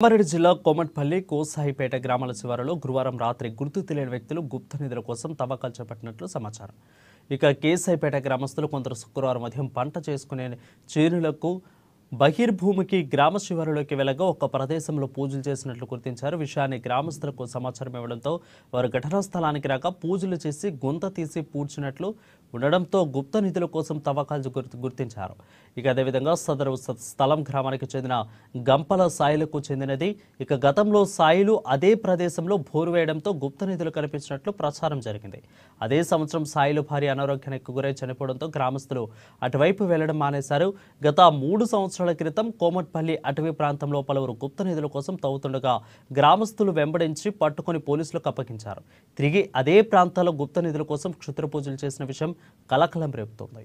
కామారెడ్డి జిల్లా కోమట్పల్లి కోసాయిపేట గ్రామాల శివారులో గురువారం రాత్రి గుర్తు తెలియని వ్యక్తులు గుప్త నిధుల కోసం తవ్వకాలు చేపట్టినట్లు సమాచారం. ఇక కేసాయిపేట గ్రామస్తులు కొందరు శుక్రవారం ఉదయం పంట చేసుకునే చేనులకు బహిర్భూమికి గ్రామ శివారులోకి వెళ్లగా ఒక ప్రదేశంలో పూజలు చేసినట్లు గుర్తించారు. విషయాన్ని గ్రామస్తులకు సమాచారం ఇవ్వడంతో వారు ఘటనా స్థలానికి రాక పూజలు చేసి గుంత తీసి పూడ్చినట్లు ఉండడంతో గుప్త నిధుల కోసం తవ్వకాలు గుర్తించారు. ఇక అదేవిధంగా సదరు స్థలం గ్రామానికి చెందిన గంపల సాయిలకు చెందినది. ఇక గతంలో సాయిలు అదే ప్రదేశంలో బోరు వేయడంతో గుప్త నిధులు కనిపించినట్లు ప్రచారం జరిగింది. అదే సంవత్సరం సాయిలు భారీ అనారోగ్యానికి గురై చనిపోవడంతో గ్రామస్తులు అటువైపు వెళ్లడం మానేశారు. గత 3 సంవత్సరాల క్రితం కోమట్పల్లి అటవీ ప్రాంతంలో పలువురు గుప్త నిధుల కోసం తవ్వుతుండగా గ్రామస్తులు వెంబడించి పట్టుకుని పోలీసులకు అప్పగించారు. తిరిగి అదే ప్రాంతాల్లో గుప్త నిధుల కోసం క్షుద్ర పూజలు చేసిన విషయం కలకలం రేపుతోంది.